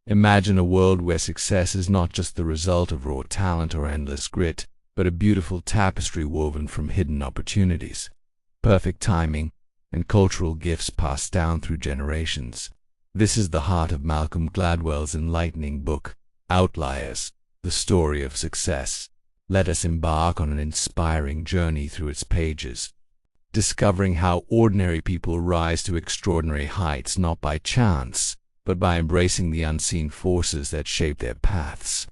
Imagine a world where success is not just the result of raw talent or endless grit, but a beautiful tapestry woven from hidden opportunities, perfect timing, and cultural gifts passed down through generations. This is the heart of Malcolm Gladwell's enlightening book, Outliers, the story of success. Let us embark on an inspiring journey through its pages, discovering how ordinary people rise to extraordinary heights not by chance, but by embracing the unseen forces that shape their paths.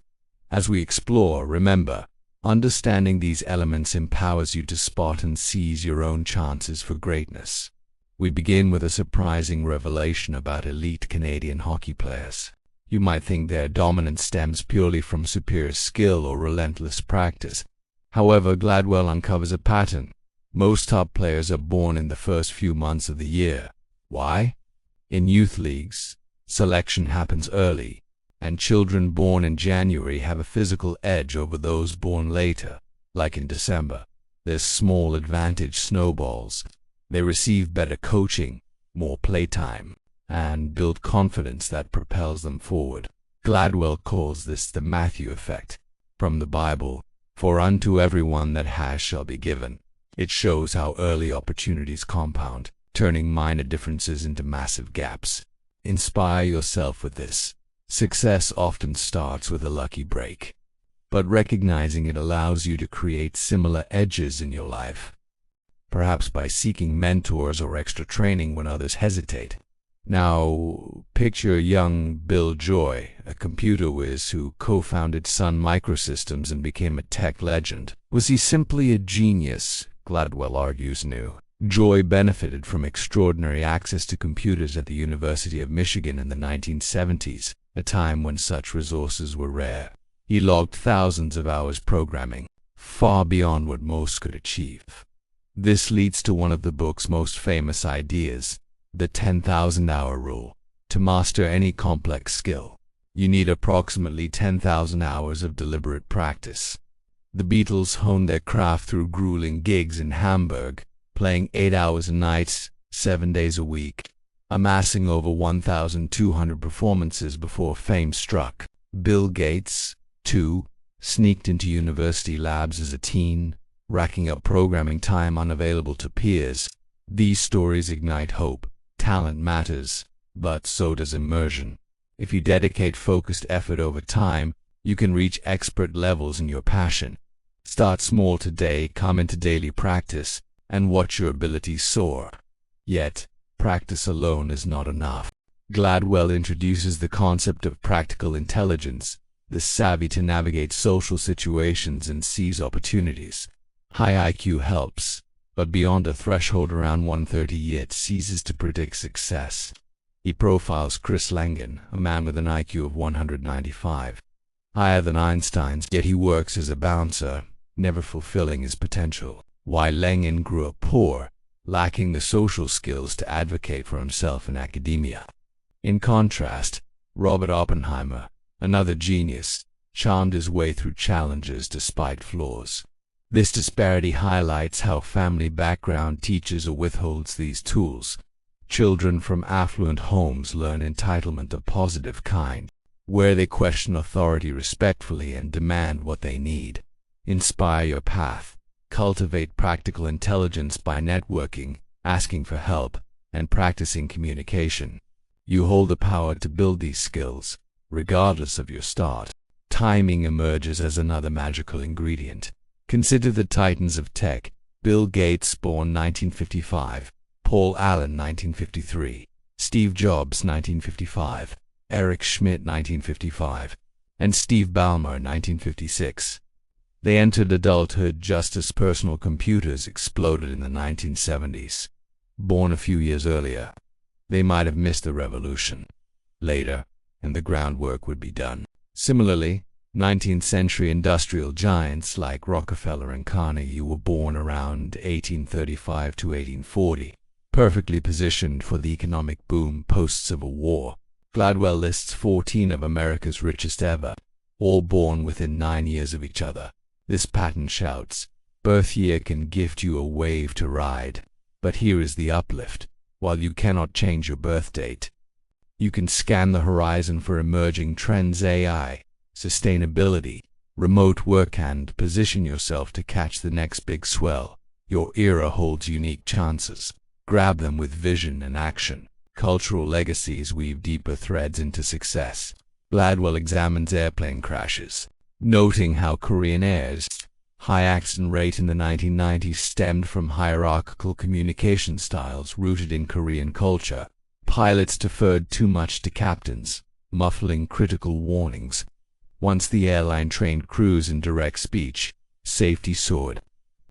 As we explore, remember, understanding these elements empowers you to spot and seize your own chances for greatness. We begin with a surprising revelation about elite Canadian hockey players. You might think their dominance stems purely from superior skill or relentless practice. However, Gladwell uncovers a pattern. Most top players are born in the first few months of the year. Why? In youth leagues, selection happens early, and children born in January have a physical edge over those born later. Like in December, their small advantage snowballs. They receive better coaching, more playtime, and build confidence that propels them forward. Gladwell calls this the Matthew effect. From the Bible, "For unto everyone that has shall be given." It shows how early opportunities compound, turning minor differences into massive gaps. Inspire yourself with this. Success often starts with a lucky break, but recognizing it allows you to create similar edges in your life, perhaps by seeking mentors or extra training when others hesitate. Now, picture young Bill Joy, a computer whiz who co-founded Sun Microsystems and became a tech legend. Was he simply a genius? Gladwell argues no. Joy benefited from extraordinary access to computers at the University of Michigan in the 1970s, a time when such resources were rare. He logged thousands of hours programming, far beyond what most could achieve. This leads to one of the book's most famous ideas, the 10,000-hour rule. To master any complex skill, you need approximately 10,000 hours of deliberate practice. The Beatles honed their craft through grueling gigs in Hamburg, playing 8 hours a night, 7 days a week, amassing over 1,200 performances before fame struck. Bill Gates, too, sneaked into university labs as a teen, racking up programming time unavailable to peers. These stories ignite hope. Talent matters, but so does immersion. If you dedicate focused effort over time, you can reach expert levels in your passion. Start small today, come into daily practice, and watch your abilities soar. Yet, practice alone is not enough. Gladwell introduces the concept of practical intelligence, the savvy to navigate social situations and seize opportunities. High IQ helps, but beyond a threshold around 130 it ceases to predict success. He profiles Chris Langan, a man with an IQ of 195, higher than Einstein's, yet he works as a bouncer, never fulfilling his potential. Why Langan grew up poor, lacking the social skills to advocate for himself in academia. In contrast, Robert Oppenheimer, another genius, charmed his way through challenges despite flaws. This disparity highlights how family background teaches or withholds these tools. Children from affluent homes learn entitlement of positive kind, where they question authority respectfully and demand what they need. Inspire your path. Cultivate practical intelligence by networking, asking for help, and practicing communication. You hold the power to build these skills, regardless of your start. Timing emerges as another magical ingredient. Consider the titans of tech: Bill Gates, born 1955, Paul Allen 1953, Steve Jobs 1955, Eric Schmidt 1955, and Steve Ballmer 1956. They entered adulthood just as personal computers exploded in the 1970s. Born a few years earlier, they might have missed the revolution. Later, and the groundwork would be done. Similarly, 19th century industrial giants like Rockefeller and Carnegie were born around 1835 to 1840, perfectly positioned for the economic boom post-Civil War. Gladwell lists 14 of America's richest ever, all born within 9 years of each other. This pattern shouts, birth year can gift you a wave to ride, but here is the uplift. While you cannot change your birth date, You can scan the horizon for emerging trends, AI, sustainability, remote work, and position yourself to catch the next big swell. Your era holds unique chances. Grab them with vision and action. Cultural legacies weave deeper threads into success. Gladwell examines airplane crashes, noting how Korean Air's high accident rate in the 1990s stemmed from hierarchical communication styles rooted in Korean culture. Pilots deferred too much to captains, muffling critical warnings. Once the airline trained crews in direct speech, safety soared.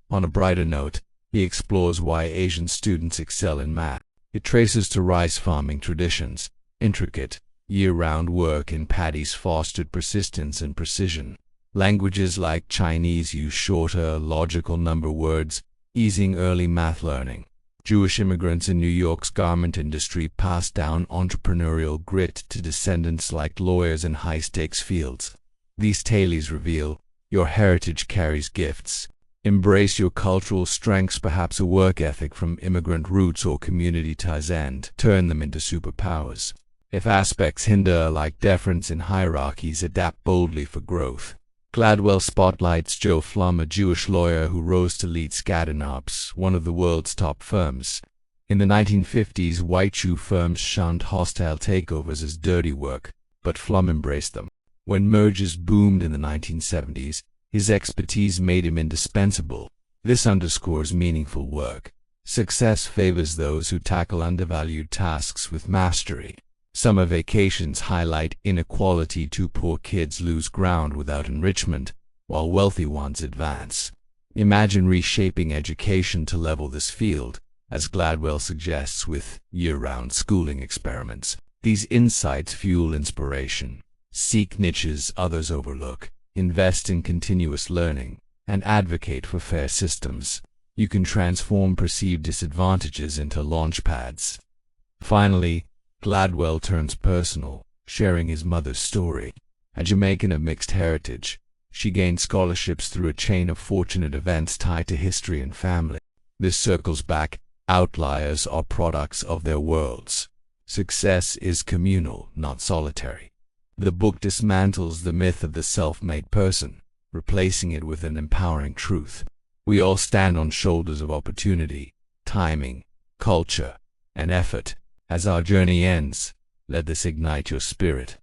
On a brighter note, he explores why Asian students excel in math. It traces to rice farming traditions. Intricate, year-round work in paddies fostered persistence and precision. Languages like Chinese use shorter, logical number words, easing early math learning. Jewish immigrants in New York's garment industry passed down entrepreneurial grit to descendants like lawyers in high-stakes fields. These tales reveal your heritage carries gifts. Embrace your cultural strengths, perhaps a work ethic from immigrant roots or community ties, and turn them into superpowers. If aspects hinder, like deference in hierarchies, adapt boldly for growth. Gladwell spotlights Joe Flum, a Jewish lawyer who rose to lead Skadden Arps, one of the world's top firms. In the 1950s, white Jew firms shunned hostile takeovers as dirty work, but Flum embraced them. When mergers boomed in the 1970s, his expertise made him indispensable. This underscores meaningful work. Success favors those who tackle undervalued tasks with mastery. Summer vacations highlight inequality. Too poor kids lose ground without enrichment, while wealthy ones advance. Imagine reshaping education to level this field, as Gladwell suggests with year-round schooling experiments. These insights fuel inspiration. Seek niches others overlook. Invest in continuous learning, and advocate for fair systems. You can transform perceived disadvantages into launchpads. Finally, Gladwell turns personal, sharing his mother's story. A Jamaican of mixed heritage, she gained scholarships through a chain of fortunate events tied to history and family. This circles back. Outliers are products of their worlds. Success is communal, not solitary. The book dismantles the myth of the self-made person, replacing it with an empowering truth. We all stand on shoulders of opportunity, timing, culture, and effort. As our journey ends, let this ignite your spirit.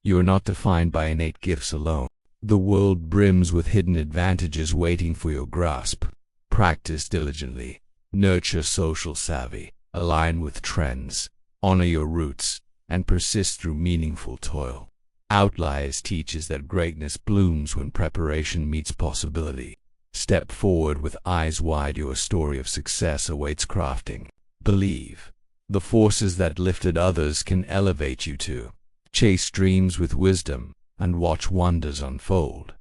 You are not defined by innate gifts alone. The world brims with hidden advantages waiting for your grasp. Practice diligently. Nurture social savvy. Align with trends. Honor your roots, and persist through meaningful toil. Outliers teaches that greatness blooms when preparation meets possibility. Step forward with eyes wide. Your story of success awaits crafting. Believe. The forces that lifted others can elevate you too. Chase dreams with wisdom, and watch wonders unfold.